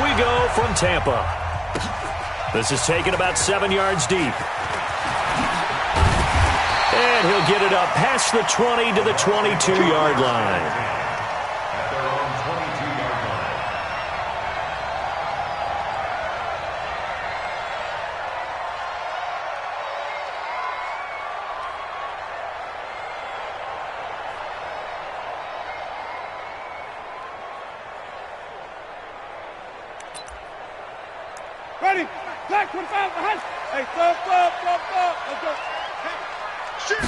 we go from Tampa. This is taken about 7 yards deep. And he'll get it up past the 20 to the 22-yard line. Ready? Black 25 behind. Hey, thump. Let's go. Hey, shoot.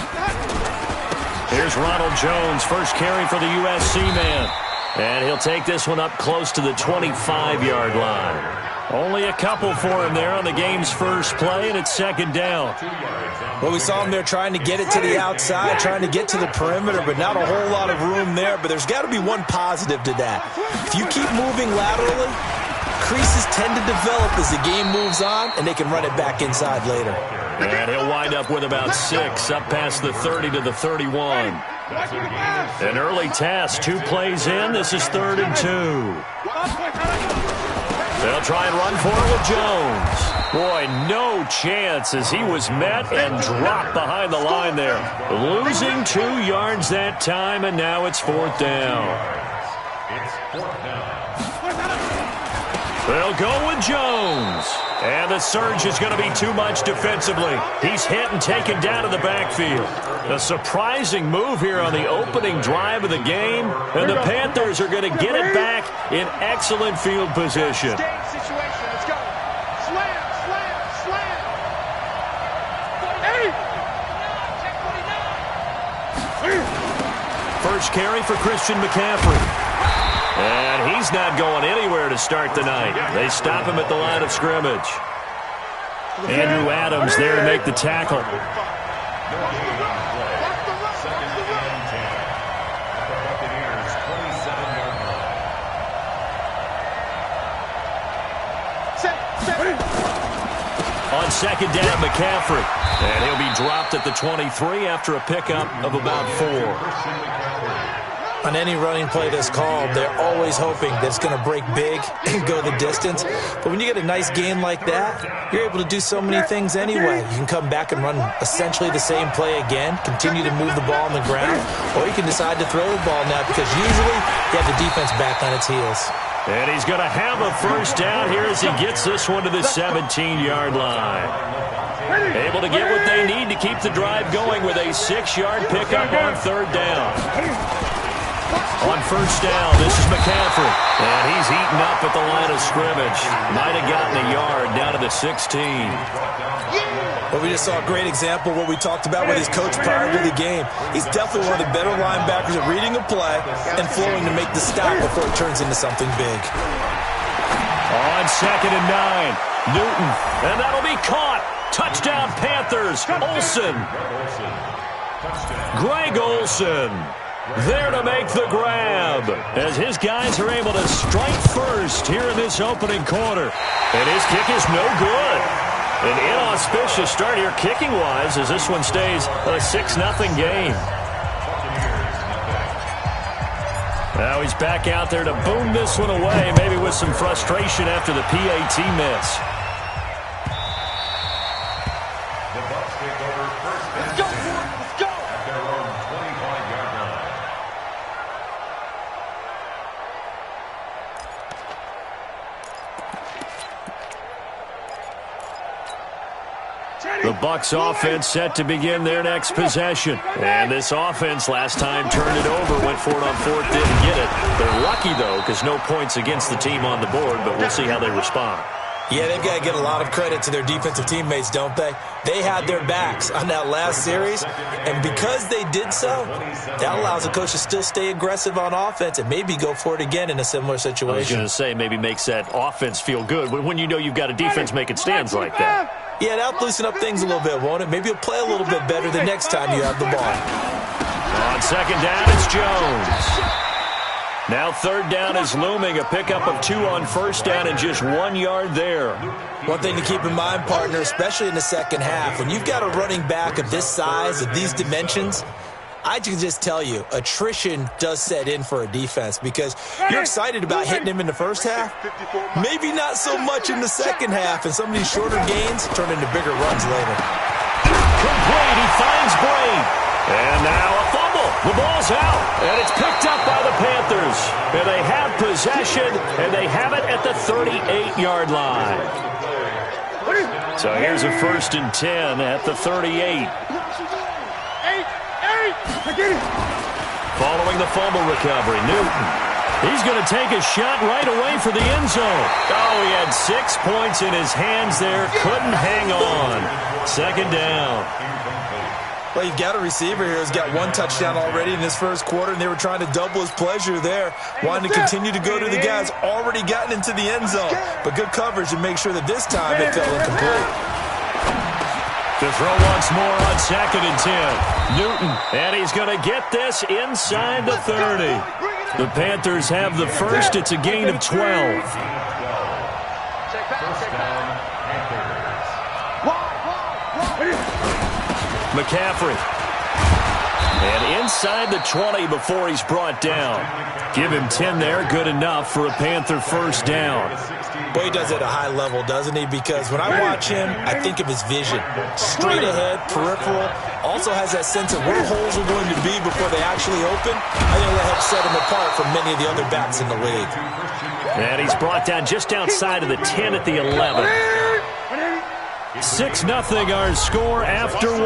Here's Ronald Jones, first carry for the USC man. And he'll take this one up close to the 25-yard line. Only a couple for him there on the game's first play, and it's second down. Well, we saw him there trying to get it to the outside, trying to get to the perimeter, but not a whole lot of room there. But there's got to be one positive to that. If you keep moving laterally, creases tend to develop as the game moves on, and they can run it back inside later. And he'll wind up with about 6, up past the 30 to the 31. An early task, 2 plays in. This is 3rd and 2. They'll try and run for it with Jones. Boy, no chance as he was met and dropped behind the line there. Losing 2 yards that time, and now it's 4th down. They'll go with Jones. And the surge is going to be too much defensively. He's hit and taken down to the backfield. A surprising move here on the opening drive of the game. And the Panthers are going to get it back in excellent field position. Let's go. Slam. First carry for Christian McCaffrey. And he's not going anywhere to start the night. They stop him at the line of scrimmage. Andrew Adams there to make the tackle. On second down, McCaffrey. And he'll be dropped at the 23 after a pickup of about 4. On any running play that's called, they're always hoping that it's going to break big and go the distance. But when you get a nice game like that, you're able to do so many things anyway. You can come back and run essentially the same play again, continue to move the ball on the ground, or you can decide to throw the ball now because usually you have the defense back on its heels. And he's going to have a first down here as he gets this one to the 17-yard line. Able to get what they need to keep the drive going with a 6-yard pickup on 3rd down. On first down, this is McCaffrey. And he's eaten up at the line of scrimmage. Might have gotten a yard down to the 16. Well, we just saw a great example of what we talked about with his coach prior to the game. He's definitely one of the better linebackers at reading a play and flowing to make the stop before it turns into something big. On 2nd and 9, Newton. And that'll be caught. Touchdown, Panthers. Olsen. Greg Olsen there to make the grab as his guys are able to strike first here in this opening quarter. And his kick is no good. An inauspicious start here kicking-wise as this one stays a 6-0 game. Now he's back out there to boom this one away, maybe with some frustration after the PAT miss. The Bucs offense set to begin their next possession. And this offense last time turned it over, went for it on 4th, didn't get it. They're lucky, though, because no points against the team on the board, but we'll see how they respond. Yeah, they've got to get a lot of credit to their defensive teammates, don't they? They had their backs on that last series, and because they did so, that allows the coach to still stay aggressive on offense and maybe go for it again in a similar situation. I was going to say maybe makes that offense feel good when you know you've got a defense making stands like that. Yeah, that'll loosen up things a little bit, won't it? Maybe you'll play a little bit better the next time you have the ball. On second down, it's Jones. Now 3rd down is looming, a pickup of 2 on first down and just 1 yard there. One thing to keep in mind, partner, especially in the second half, when you've got a running back of this size, of these dimensions, I can just tell you, attrition does set in for a defense because you're excited about hitting him in the first half. Maybe not so much in the second half, and some of these shorter gains turn into bigger runs later. Complete. He finds Bray. And now a fumble. The ball's out, and it's picked up by the Panthers. And they have possession, and they have it at the 38-yard line. So here's a 1st and 10 at the 38. Following the fumble recovery, Newton. He's going to take a shot right away for the end zone. Oh, he had 6 points in his hands there. Couldn't hang on. 2nd down. Well, you've got a receiver here who's got 1 touchdown already in this first quarter, and they were trying to double his pleasure there, wanting to continue to go to the guys already gotten into the end zone. But good coverage to make sure that this time it fell incomplete. To throw once more on 2nd and 10. Newton, and he's going to get this inside the 30. The Panthers have the first. It's a gain of 12. McCaffrey. And inside the 20 before he's brought down. Give him 10 there. Good enough for a Panther 1st down. Boy, he does it at a high level, doesn't he? Because when I watch him, I think of his vision. Straight ahead, peripheral. Also has that sense of where holes are going to be before they actually open. I think that helps set him apart from many of the other backs in the league. And he's brought down just outside of the 10 at the 11. 6-0 our score after 1.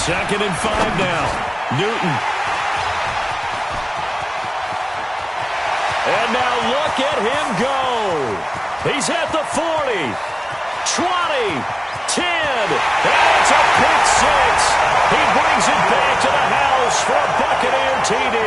Second and 5 now. Newton. And now look at him go. He's at the 40, 20, 10, and it's a pick 6. He brings it back to the house for a Buccaneer TD.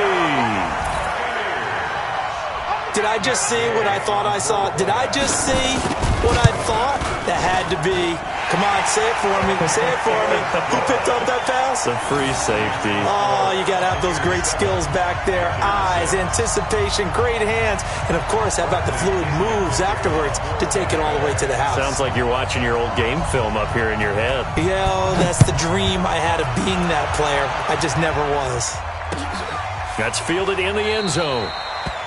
Did I just see what I thought I saw? Did I just see what I thought? That had to be. Come on, say it for me. Say it for me. Who picked up that pass? The free safety. Oh, you got to have those great skills back there. Eyes, anticipation, great hands. And, of course, how about the fluid moves afterwards to take it all the way to the house? Sounds like you're watching your old game film up here in your head. Yeah, that's the dream I had of being that player. I just never was. That's fielded in the end zone.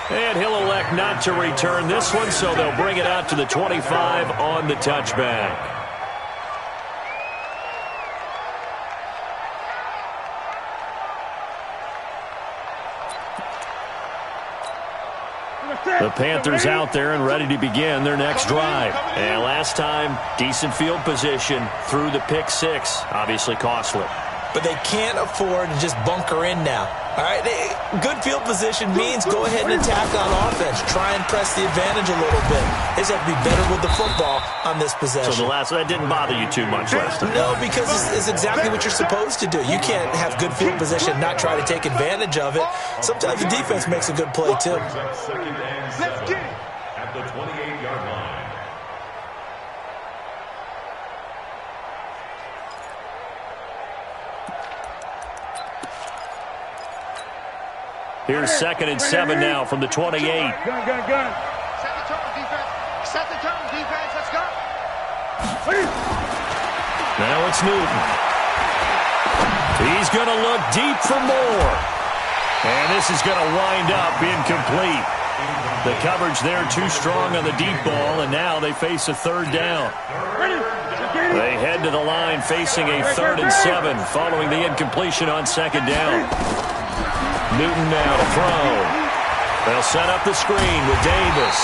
And he'll elect not to return this one, so they'll bring it out to the 25 on the touchback. The Panthers out there and ready to begin their next drive. And last time, decent field position through the pick 6. Obviously costly. But they can't afford to just bunker in now. All right, good field position means go ahead and attack on offense. Try and press the advantage a little bit. They just have to be better with the football on this possession. So that didn't bother you too much last time? No, because it's exactly what you're supposed to do. You can't have good field position and not try to take advantage of it. Sometimes the defense makes a good play, too. Let's get it. At the 28-yard line. Here's 2nd and 7 now from the 28. Gun. Set the tone, defense. Set the tone, defense. Let's go. Now it's Newton. He's going to look deep for more. And this is going to wind up incomplete. The coverage there too strong on the deep ball, and now they face a 3rd down. They head to the line facing a 3rd and 7 following the incompletion on 2nd down. Newton now to throw. They'll set up the screen with Davis.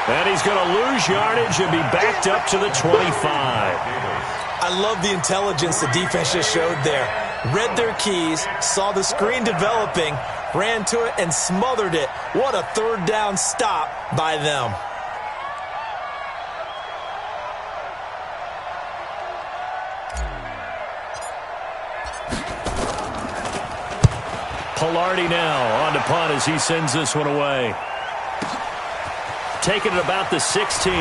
And he's going to lose yardage and be backed up to the 25. I love the intelligence the defense just showed there. Read their keys, saw the screen developing, ran to it, and smothered it. What a 3rd down stop by them. Pilardi now on to punt as he sends this one away. Taking it about the 16.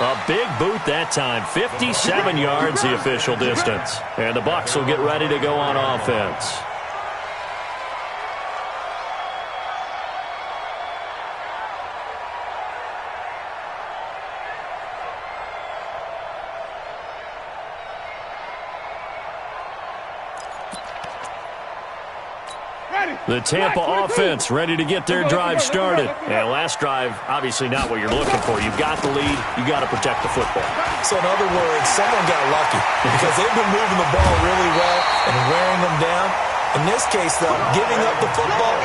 A big boot that time. 57 yards the official distance. And the Bucs will get ready to go on offense. The Tampa offense ready to get their drive started. And last drive, obviously not what you're looking for. You've got the lead. You got to protect the football. So in other words, someone got lucky because they've been moving the ball really well and wearing them down. In this case, though, giving up the football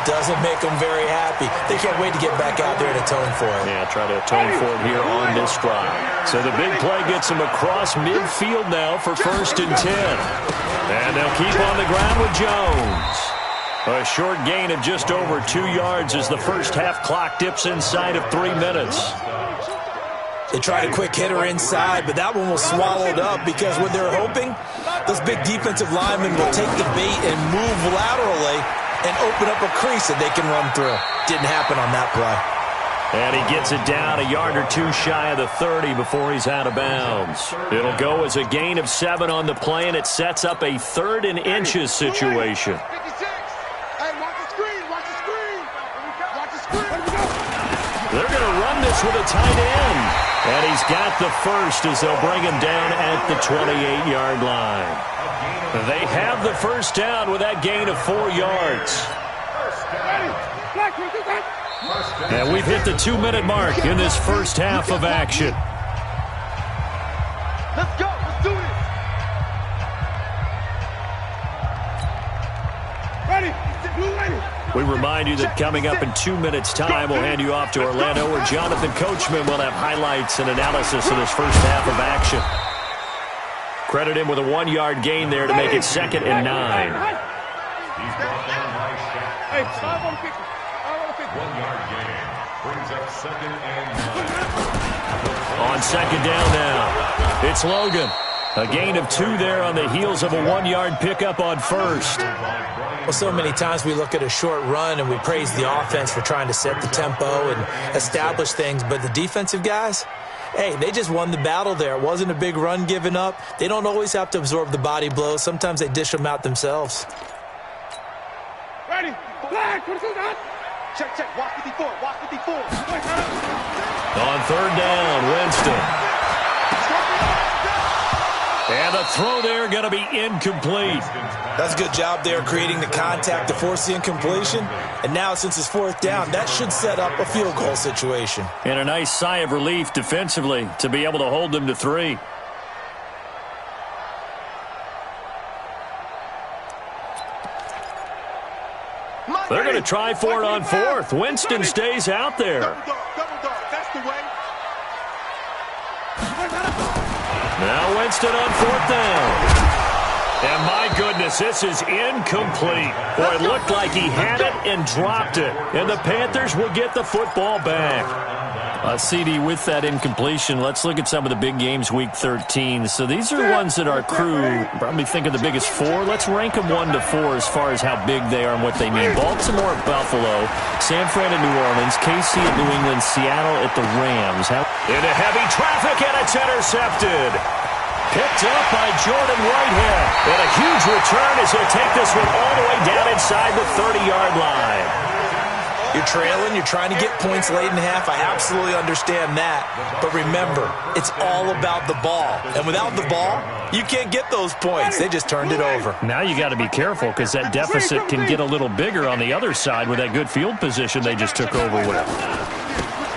doesn't make them very happy. They can't wait to get back out there and atone for it. Yeah, try to atone for it here on this drive. So the big play gets them across midfield now for 1st and 10. And they'll keep on the ground with Jones. A short gain of just over 2 yards as the first half clock dips inside of 3 minutes. They tried a quick hitter inside, but that one was swallowed up because what they're hoping, those big defensive linemen will take the bait and move laterally and open up a crease that they can run through. Didn't happen on that play. And he gets it down a yard or two shy of the 30 before he's out of bounds. It'll go as a gain of 7 on the play, and it sets up a 3rd and inches situation. They're going to run this with a tight end. And he's got the first as they'll bring him down at the 28-yard line. They have the first down with that gain of 4 yards. And we've hit the 2-minute mark in this first half of action. Let's go. Let's do this. Ready. Blue ready. We remind you that coming up in 2 minutes' time, we'll hand you off to Orlando, where Jonathan Coachman will have highlights and analysis of this first half of action. Credit him with a 1-yard gain there to make it 2nd and 9. Hey, 1-yard gain brings up 2nd and 9. On 2nd down now, it's Logan. A gain of 2 there on the heels of a 1-yard pickup on 1st. Well, so many times we look at a short run and we praise the offense for trying to set the tempo and establish things, but the defensive guys, hey, they just won the battle there. It wasn't a big run given up. They don't always have to absorb the body blows. Sometimes they dish them out themselves. Ready. Black. What is that? Check, check. Watch 54. Watch 54. On 3rd down, Winston. And the throw there going to be incomplete. That's a good job there creating the contact to force the incompletion. And now since it's 4th down, that should set up a field goal situation. And a nice sigh of relief defensively to be able to hold them to 3. They're going to try for it on 4th. Winston stays out there. Double dog. That's the way. Now Winston on 4th down. And my goodness, this is incomplete. Boy, it looked like he had it and dropped it. And the Panthers will get the football back. CD, with that incompletion, let's look at some of the big games week 13. So these are ones that our crew probably think are the biggest 4. Let's rank them 1 to 4 as far as how big they are and what they mean. Baltimore at Buffalo, San Fran at New Orleans, KC at New England, Seattle at the Rams. Into heavy traffic, and it's intercepted. Picked up by Jordan Whitehead. And a huge return as he'll take this one all the way down inside the 30-yard line. You're trailing, you're trying to get points late in half. I absolutely understand that. But remember, it's all about the ball. And without the ball, you can't get those points. They just turned it over. Now you got to be careful because that deficit can get a little bigger on the other side with that good field position they just took over with.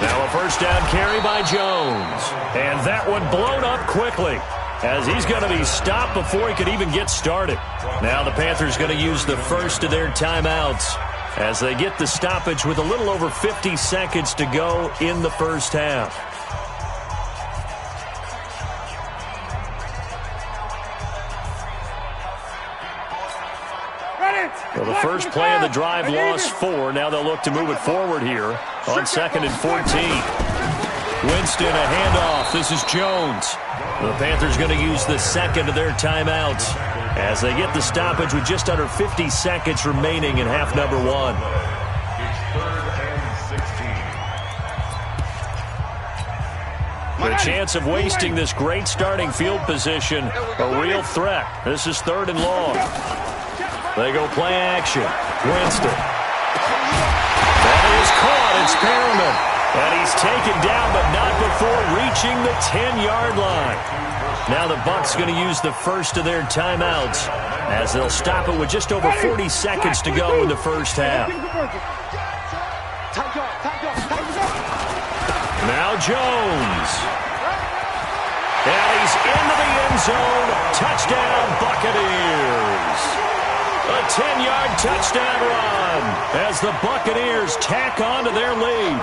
Now a first down carry by Jones. And that one blown up quickly, as he's going to be stopped before he could even get started. Now the Panthers going to use the first of their timeouts as they get the stoppage with a little over 50 seconds to go in the first half. Well, the first play of the drive lost 4. Now they'll look to move it forward here on 2nd and 14. Winston, a handoff. This is Jones. The Panthers going to use the second of their timeouts as they get the stoppage with just under 50 seconds remaining in half number 1. It's 3rd and 16. The chance of wasting this great starting field position, a real threat. This is 3rd and long. They go play action. Winston. That is caught. It's Perriman. And he's taken down, but not before reaching the 10-yard line. Now the Bucs going to use the first of their timeouts as they'll stop it with just over 40 seconds to go in the first half. Now Jones. And he's into the end zone. Touchdown, Buccaneers. A 10-yard touchdown run as the Buccaneers tack on to their lead.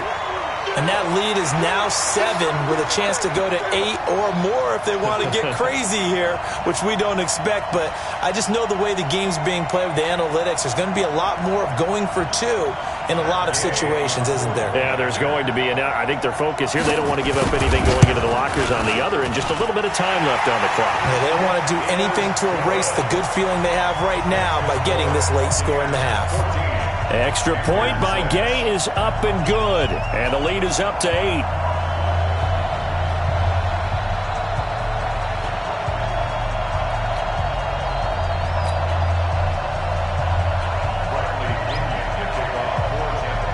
And that lead is now 7 with a chance to go to 8 or more if they want to get crazy here, which we don't expect. But I just know the way the game's being played with the analytics, there's going to be a lot more of going for 2 in a lot of situations, isn't there? Yeah, there's going to be. And I think their focus here, they don't want to give up anything going into the lockers on the other, and just a little bit of time left on the clock. Yeah, they don't want to do anything to erase the good feeling they have right now by getting this late score in the half. Extra point by Gay is up and good. And the lead is up to 8.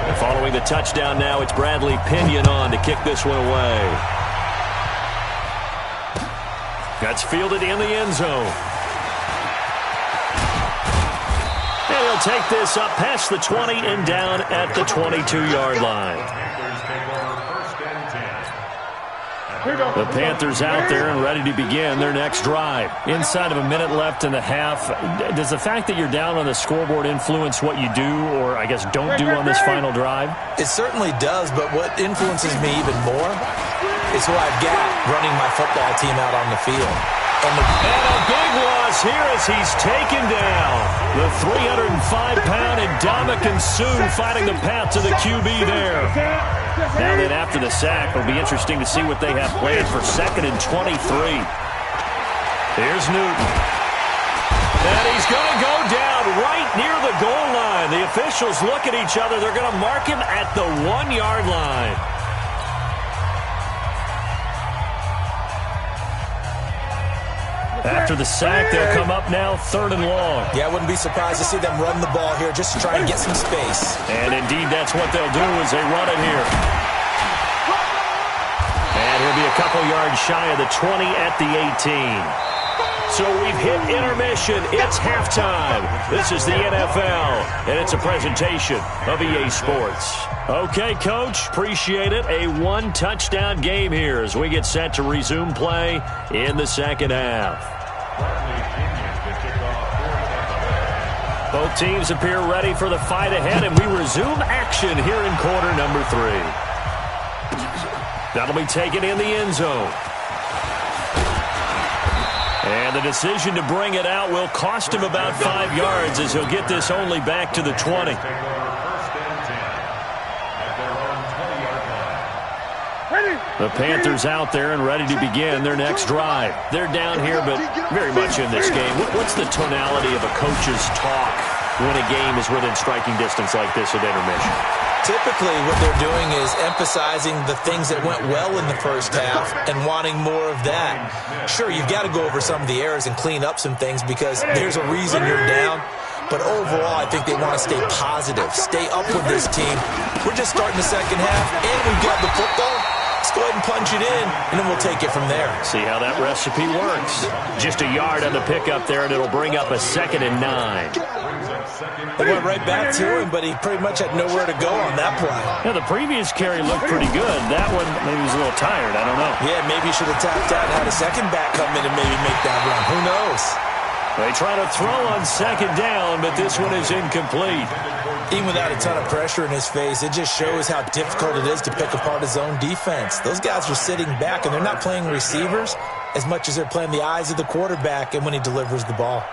And following the touchdown now, it's Bradley Pinion on to kick this one away. That's fielded in the end zone. He'll take this up past the 20 and down at the 22-yard line. The Panthers out there and ready to begin their next drive. Inside of a minute left in the half, does the fact that you're down on the scoreboard influence what you do, or I guess don't do on this final drive? It certainly does, but what influences me even more is who I've got running my football team out on the field. And a big loss here as he's taken down. The 305-pound Ndamukong Suh fighting the path to the QB there. Now then, after the sack, it'll be interesting to see what they have planned for 2nd and 23. Here's Newton. And he's going to go down right near the goal line. The officials look at each other. They're going to mark him at the 1-yard line. After the sack, they'll come up now 3rd and long. Yeah, I wouldn't be surprised to see them run the ball here just to try and get some space. And indeed, that's what they'll do as they run it here. And he'll be a couple yards shy of the 20 at the 18. So we've hit intermission. It's halftime. This is the NFL, and it's a presentation of EA Sports. Okay, Coach, appreciate it. A 1-touchdown game here as we get set to resume play in the second half. Both teams appear ready for the fight ahead, and we resume action here in quarter number 3. That'll be taken in the end zone. And the decision to bring it out will cost him about 5 yards as he'll get this only back to the 20. The Panthers out there and ready to begin their next drive. They're down here, but very much in this game. What's the tonality of a coach's talk when a game is within striking distance like this at intermission? Typically, what they're doing is emphasizing the things that went well in the first half and wanting more of that. Sure, you've got to go over some of the errors and clean up some things because there's a reason you're down. But overall, I think they want to stay positive, stay up with this team. We're just starting the second half, and we've got the football. Let's go ahead and punch it in, and then we'll take it from there. See how that recipe works. Just a yard on the pickup there, and it'll bring up a 2nd and 9. They went right back to him, but he pretty much had nowhere to go on that play. Yeah, the previous carry looked pretty good. That one, maybe he was a little tired. I don't know. Yeah, maybe he should have tapped out and had a second back come in and maybe make that run. Who knows? They try to throw on 2nd down, but this one is incomplete. Even without a ton of pressure in his face, it just shows how difficult it is to pick apart his own defense. Those guys are sitting back, and they're not playing receivers as much as they're playing the eyes of the quarterback and when he delivers the ball.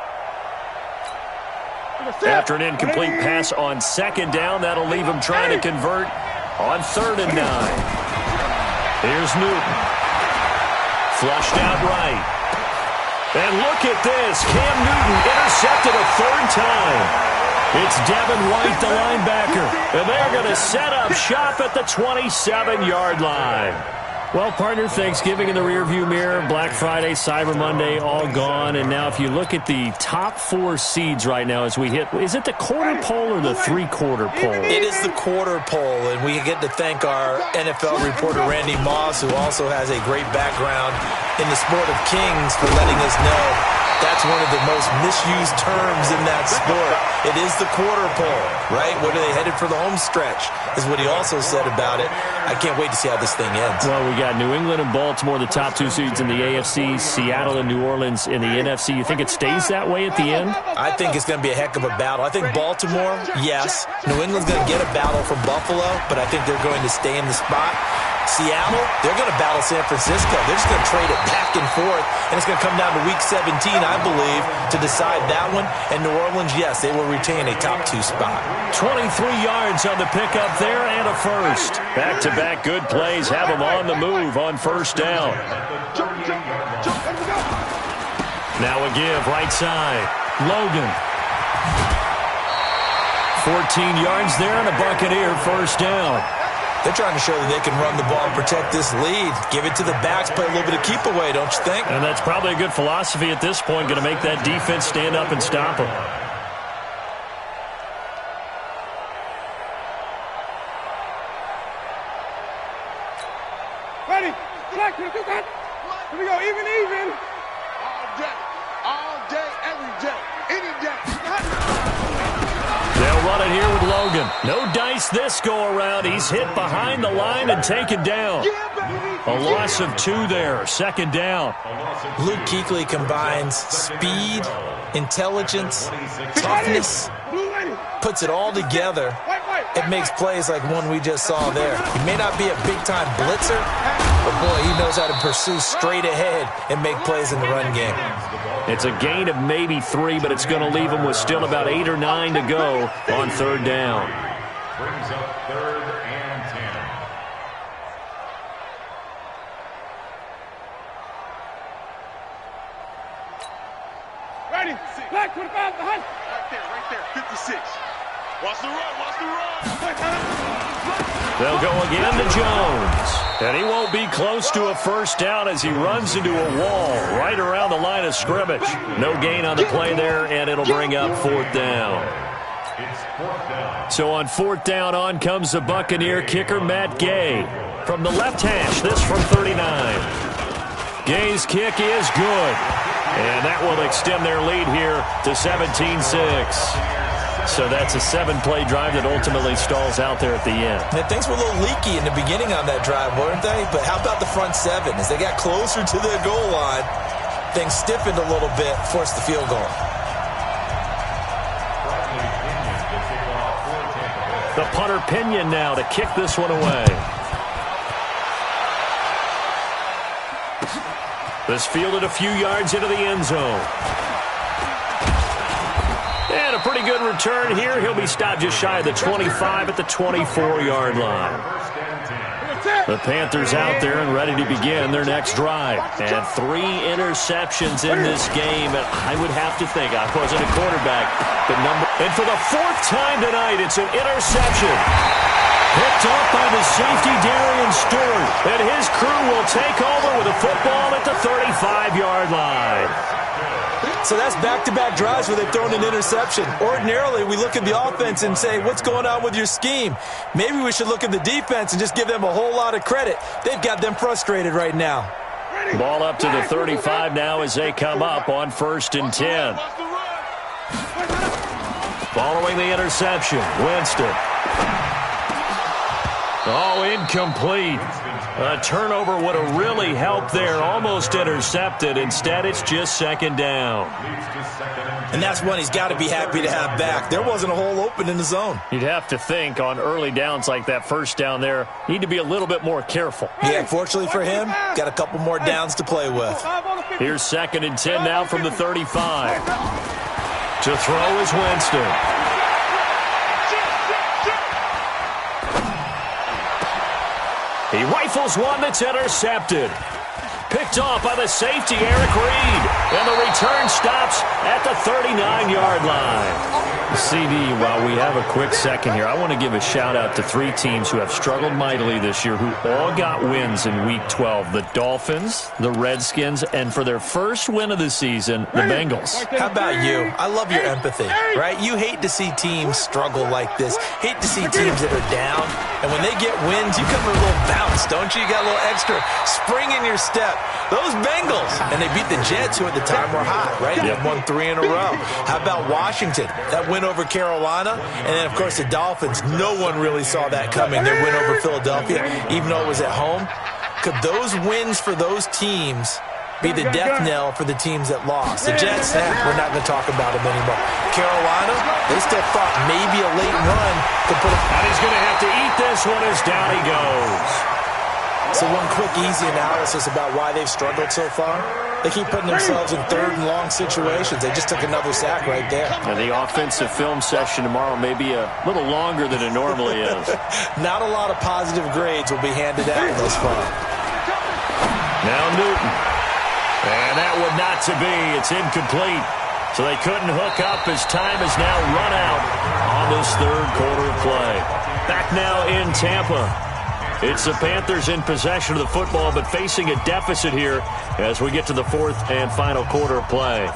After an incomplete pass on 2nd down, that'll leave him trying to convert on 3rd and 9. Here's Newton. Flushed out right. And look at this. Cam Newton intercepted a 3rd time. It's Devin White, the linebacker. And they're going to set up shop at the 27-yard line. Well, partner, Thanksgiving in the rearview mirror, Black Friday, Cyber Monday, all gone. And now if you look at the top 4 seeds right now as we hit, is it the quarter pole or the three-quarter pole? It is the quarter pole, and we get to thank our NFL reporter, Randy Moss, who also has a great background in the sport of kings, for letting us know that's one of the most misused terms in that sport. It is the quarter pole, right? What are they headed for the home stretch, is what he also said about it. I can't wait to see how this thing ends. Well, we got New England and Baltimore, the top 2 seeds in the AFC, Seattle and New Orleans in the NFC. You think it stays that way at the end? I think it's going to be a heck of a battle. I think Baltimore, yes. New England's going to get a battle from Buffalo, but I think they're going to stay in the spot. Seattle, they're going to battle San Francisco. They're just going to trade it back and forth, and it's going to come down to Week 17, I believe, to decide that one. And New Orleans, yes, they will retain a top 2 spot. 23 yards on the pickup there and a first. Back-to-back good plays have them on the move on first down. Now a give, right side. Logan. 14 yards there and a Buccaneer first down. They're trying to show that they can run the ball and protect this lead. Give it to the backs, play a little bit of keep away, don't you think? And that's probably a good philosophy at this point, going to make that defense stand up and stop them. Ready? Black, here we go, even. All day, every day, any day. They'll run it here with Logan. No dice this go-around. He's hit behind the line and taken down. A loss of 2 there. Second down. Luke Kuechly combines speed, intelligence, toughness, puts it all together. It makes plays like one we just saw there. He may not be a big-time blitzer, but boy, he knows how to pursue straight ahead and make plays in the run game. It's a gain of maybe 3, but it's going to leave him with still about 8 or 9 to go on third down. Brings up 3rd and 10. Ready? Black, 25 behind. Right there, 56. Watch the run. They'll go again to Jones. And he won't be close to a first down as he runs into a wall right around the line of scrimmage. No gain on the play there, and it'll bring up 4th down. It's 4th down. So on 4th down, on comes the Buccaneer kicker, Matt Gay. From the left hash, this from 39. Gay's kick is good. And that will extend their lead here to 17-6. So that's a 7-play drive that ultimately stalls out there at the end. And things were a little leaky in the beginning on that drive, weren't they? But how about the front 7? As they got closer to their goal line, things stiffened a little bit, forced the field goal. The punter Pinion now to kick this one away. This fielded a few yards into the end zone. And a pretty good return here. He'll be stopped just shy of the 25 at the 24-yard line. The Panthers out there and ready to begin their next drive. And 3 interceptions in this game. And I would have to think, I wasn't a quarterback, but and for the 4th time tonight, it's an interception. Picked up by the safety, Darian Stewart. And his crew will take over with a football at the 35-yard line. So that's back-to-back drives where they've thrown an interception. Ordinarily, we look at the offense and say, what's going on with your scheme? Maybe we should look at the defense and just give them a whole lot of credit. They've got them frustrated right now. Ball up to the 35 now as they come up on 1st and 10. Following the interception, Winston. Oh, incomplete. A turnover would have really helped there. Almost intercepted. Instead, it's just 2nd down. And that's one he's got to be happy to have back. There wasn't a hole open in the zone. You'd have to think on early downs like that first down there, need to be a little bit more careful. Yeah, fortunately for him, got a couple more downs to play with. Here's 2nd and 10 now from the 35. To throw is Winston. He rifles one that's intercepted. Picked off by the safety, Eric Reed. And the return stops at the 39-yard line. CD, while we have a quick second here, I want to give a shout-out to 3 teams who have struggled mightily this year, who all got wins in Week 12. The Dolphins, the Redskins, and for their first win of the season, the Bengals. How about you? I love your empathy, right? You hate to see teams struggle like this. Hate to see teams that are down. And when they get wins, you come with a little bounce, don't you? You got a little extra spring in your step. Those Bengals, and they beat the Jets, who at the time were hot, right? They won 3 in a row. How about Washington? That win over Carolina. And then, of course, the Dolphins. No one really saw that coming. Their win over Philadelphia, even though it was at home. Could those wins for those teams be the death knell for the teams that lost? The Jets, we're not going to talk about them anymore. Carolina, they still thought maybe a late run could put them. And he's going to have to eat this one as down he goes. So one quick, easy analysis about why they've struggled so far. They keep putting themselves in 3rd and long situations. They just took another sack right there. And the offensive film session tomorrow may be a little longer than it normally is. Not a lot of positive grades will be handed out thus far. Now Newton. And that one not to be. It's incomplete. So they couldn't hook up as time is now run out on this 3rd quarter of play. Back now in Tampa. It's the Panthers in possession of the football, but facing a deficit here as we get to the 4th and final quarter of play.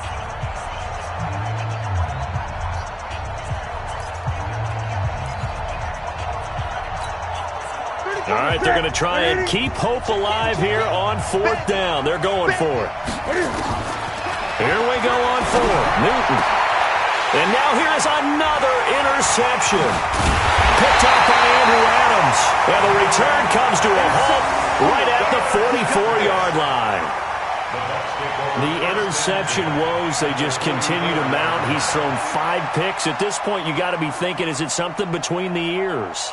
All right, they're going to try and keep hope alive here on 4th down. They're going for it. Here we go on 4th. Newton. And now here's another interception. Picked up by Andrew Adams. And the return comes to a halt right at the 44-yard line. The interception woes, they just continue to mount. He's thrown 5 picks. At this point, you got to be thinking, is it something between the ears?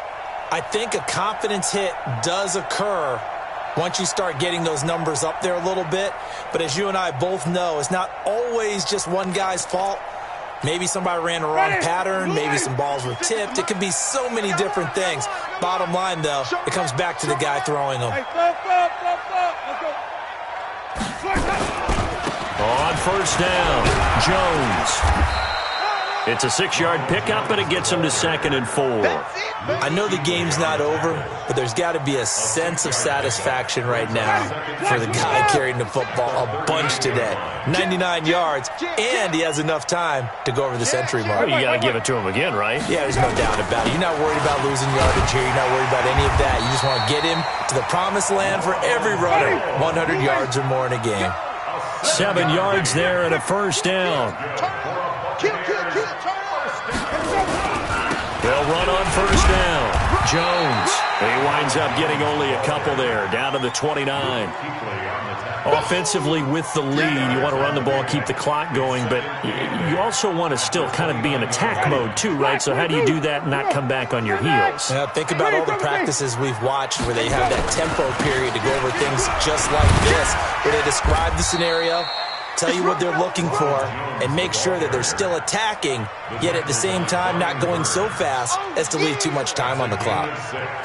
I think a confidence hit does occur once you start getting those numbers up there a little bit. But as you and I both know, it's not always just one guy's fault. Maybe somebody ran the wrong pattern. Maybe some balls were tipped. It could be so many different things. Bottom line, though, it comes back to the guy throwing them. On 1st down, Jones. It's a 6-yard pickup, and it gets him to 2nd and 4. I know the game's not over, but there's got to be a sense of satisfaction right now for the guy carrying the football a bunch today. 99 yards, and he has enough time to go over the century mark. Well, you got to give it to him again, right? Yeah, there's no doubt about it. You're not worried about losing yardage here. You're not worried about any of that. You just want to get him to the promised land for every runner, 100 yards or more in a game. 7 yards there and a 1st down. They'll run on 1st down. Jones. He winds up getting only a couple there, down to the 29. Offensively with the lead, you want to run the ball, keep the clock going, but you also want to still kind of be in attack mode too, right? So how do you do that and not come back on your heels? Yeah, think about all the practices we've watched where they have that tempo period to go over things just like this, where they describe the scenario, tell you what they're looking for, and make sure that they're still attacking, yet at the same time not going so fast as to leave too much time on the clock.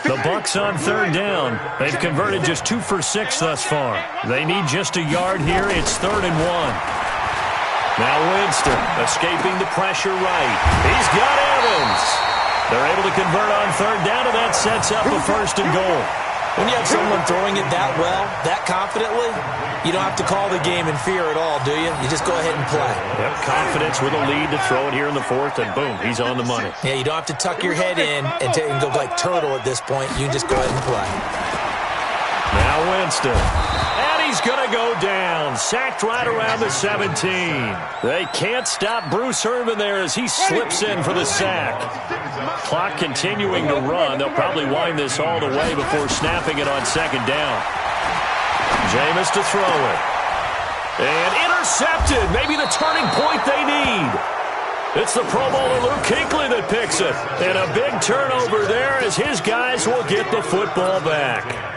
The Bucs on 3rd down. They've converted just 2 for 6 thus far. They need just a yard here. It's 3rd and 1. Now Winston escaping the pressure right. He's got Evans. They're able to convert on 3rd down, and that sets up a 1st and goal. When you have someone throwing it that well, that confidently, you don't have to call the game in fear at all, do you? You just go ahead and play. Yep, confidence with a lead to throw it here in the 4th, and boom, he's on the money. Yeah, you don't have to tuck your head in and go like turtle at this point. You can just go ahead and play. Now Winston. And he's going to go down. Sacked right around the 17. They can't stop Bruce Irvin there as he slips in for the sack. Clock continuing to run. They'll probably wind this all the way before snapping it on 2nd down. Jameis to throw it. And intercepted. Maybe the turning point they need. It's the Pro Bowler Luke Kuechly that picks it. And a big turnover there as his guys will get the football back.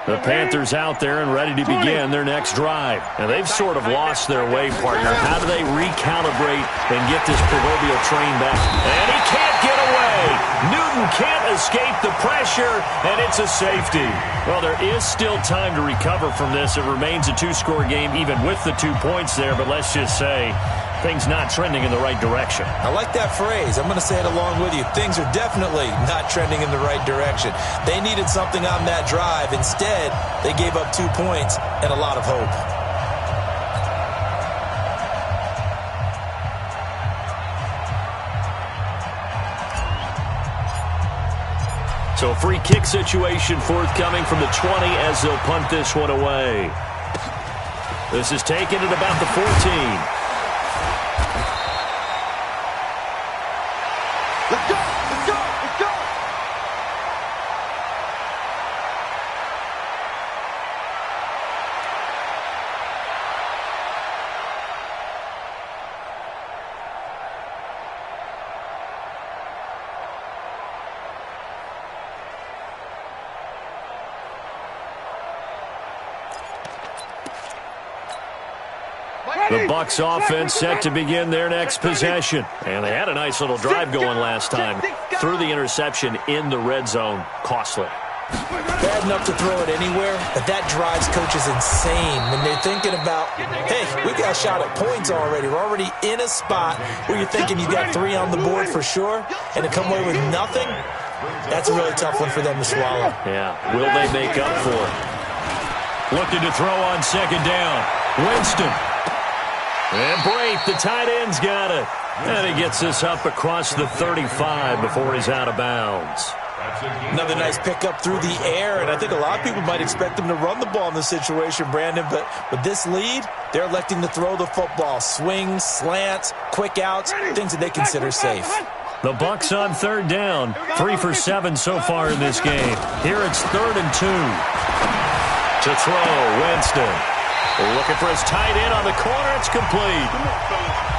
The Panthers out there and ready to begin their next drive. And they've sort of lost their way, partner. How do they recalibrate and get this proverbial train back? And he can't get away. Newton can't escape the pressure, and it's a safety. Well, there is still time to recover from this. It remains a two-score game even with the 2 points there, but let's just say things not trending in the right direction. I like that phrase. I'm going to say it along with you. Things are definitely not trending in the right direction. They needed something on that drive. Instead, they gave up 2 points and a lot of hope. So a free kick situation forthcoming from the 20 as they'll punt this one away. This is taken at about the 14. Let's go! Let's go! Let's go! The Bucs offense set to begin their next possession. And they had a nice little drive going last time. Threw the interception in the red zone. Costly. Bad enough to throw it anywhere, but that drives coaches insane when they're thinking about, hey, we got a shot at points already. We're already in a spot where you're thinking you got 3 on the board for sure, and to come away with nothing, that's a really tough one for them to swallow. Yeah, will they make up for it? Looking to throw on second down. Winston. And Braith, the tight end's got it. And he gets this up across the 35 before he's out of bounds. Another nice pickup through the air, and I think a lot of people might expect them to run the ball in this situation, Brandon, but with this lead, they're electing to throw the football. Swings, slants, quick outs, things that they consider safe. The Bucs on third down. 3 for 7 so far in this game. Here it's 3rd and 2. To throw, Winston. Looking for his tight end on the corner. It's complete.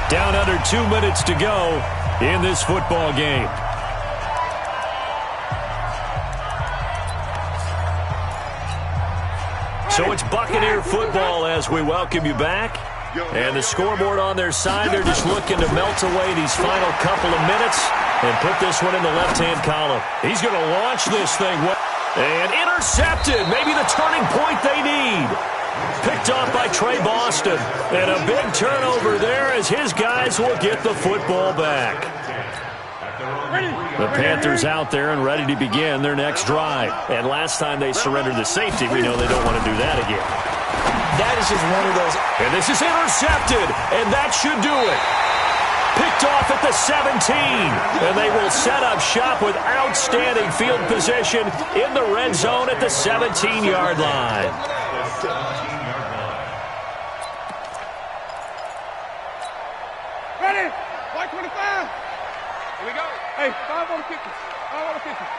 Down under 2 minutes to go in this football game. So it's Buccaneer football as we welcome you back. And the scoreboard on their side, they're just looking to melt away these final couple of minutes and put this one in the left-hand column. He's going to launch this thing. And intercepted. Maybe the turning point they need. Picked off by Trey Boston. And a big turnover there as his guys will get the football back. The Panthers out there and ready to begin their next drive. And last time they surrendered the safety, we know they don't want to do that again. That is just one of those. And this is intercepted, and that should do it. Picked off at the 17, and they will set up shop with outstanding field position in the red zone at the 17-yard line. Ready? White 25. Here we go. Hey, 5 on the kickers. 5 on the kickers.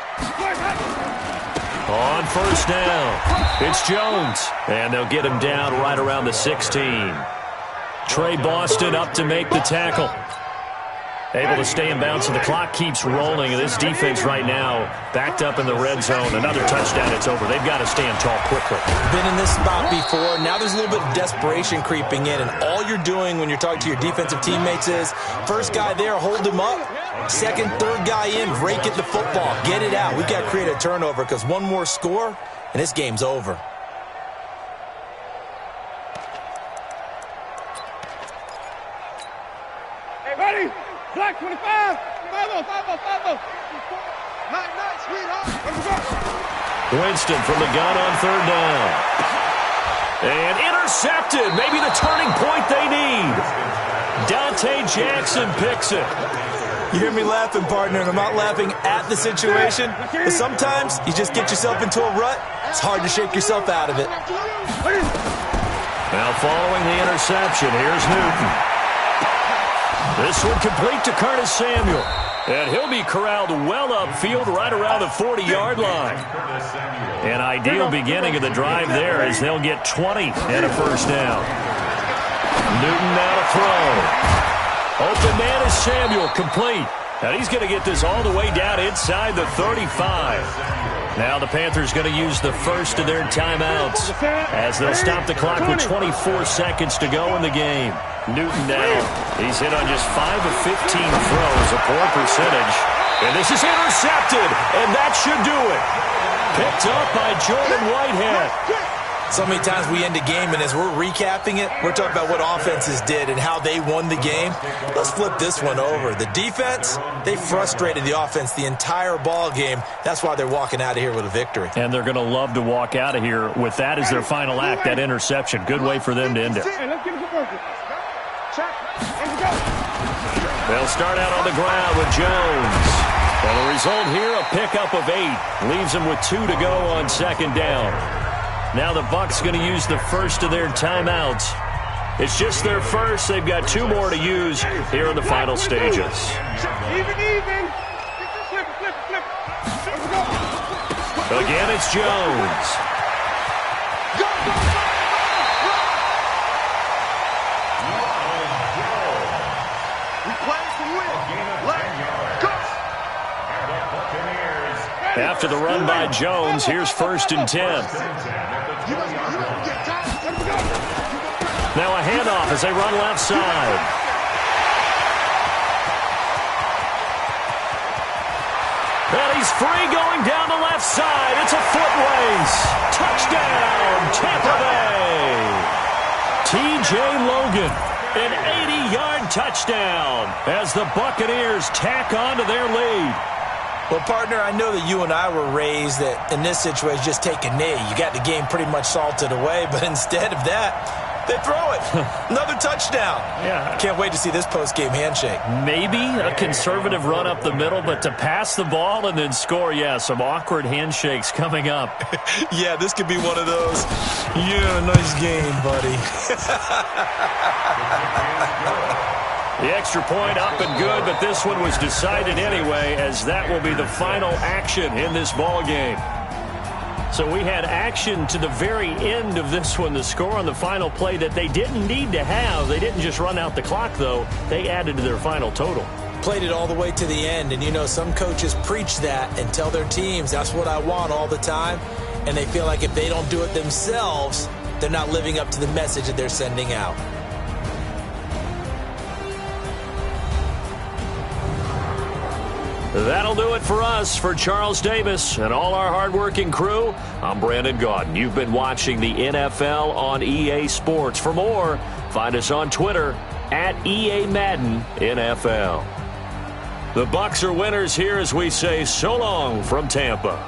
On first down, it's Jones. And they'll get him down right around the 16. Trey Boston up to make the tackle. Able to stay in bounds, and the clock keeps rolling. And this defense right now backed up in the red zone. Another touchdown, it's over. They've got to stand tall quickly. Been in this spot before. Now there's a little bit of desperation creeping in. And all you're doing when you're talking to your defensive teammates is, first guy there, hold him up. Second, third guy in, rake at the football. Get it out. We've got to create a turnover because one more score, and this game's over. Hey, ready? Black 25. 5-0, 5-0, 5-0. Night, sweetheart. Winston from the gun on third down. And intercepted. Maybe the turning point they need. Dante Jackson picks it. You hear me laughing, partner, and I'm not laughing at the situation, but sometimes you just get yourself into a rut. It's hard to shake yourself out of it. Now following the interception, here's Newton. This one complete to Curtis Samuel. And he'll be corralled well upfield right around the 40-yard line. An ideal beginning of the drive there as they'll get 20 and a first down. Newton now to throw. Open man is Samuel, complete. And he's going to get this all the way down inside the 35. Now the Panthers going to use the first of their timeouts as they'll stop the clock with 24 seconds to go in the game. Newton now. He's hit on just 5 of 15 throws, a poor percentage. And this is intercepted, and that should do it. Picked up by Jordan Whitehead. So many times we end a game, and as we're recapping it, we're talking about what offenses did and how they won the game. Let's flip this one over. The defense, they frustrated the offense the entire ball game. That's why they're walking out of here with a victory. And they're going to love to walk out of here with that as their final act, that interception. Good way for them to end it. Hey, let's get it working. Check. Let's go. They'll start out on the ground with Jones. And the result here, a pickup of 8. Leaves them with 2 to go on second down. Now the Bucs going to use the first of their timeouts. It's just their first. They've got 2 more to use here in the final stages. Even. Flip. Let's go. Again, it's Jones. After the run by Jones, here's 1st and 10. Now a handoff as they run left side. And he's free going down the left side. It's a foot race. Touchdown, Tampa Bay. T.J. Logan, an 80-yard touchdown as the Buccaneers tack on to their lead. Well, partner, I know that you and I were raised that in this situation, just take a knee. You got the game pretty much salted away, but instead of that, they throw it. Another touchdown. Yeah. Can't wait to see this post-game handshake. Maybe a conservative run up the middle, but to pass the ball and then score, yeah, some awkward handshakes coming up. Yeah, this could be one of those. Yeah, nice game, buddy. The extra point up and good, but this one was decided anyway, as that will be the final action in this ball game. So we had action to the very end of this one, the score on the final play that they didn't need to have. They didn't just run out the clock, though. They added to their final total. Played it all the way to the end, and you know, some coaches preach that and tell their teams, that's what I want all the time, and they feel like if they don't do it themselves, they're not living up to the message that they're sending out. That'll do it for us. For Charles Davis and all our hardworking crew, I'm Brandon Gaudin. You've been watching the NFL on EA Sports. For more, find us on Twitter at EA Madden NFL. The Bucs are winners here as we say so long from Tampa.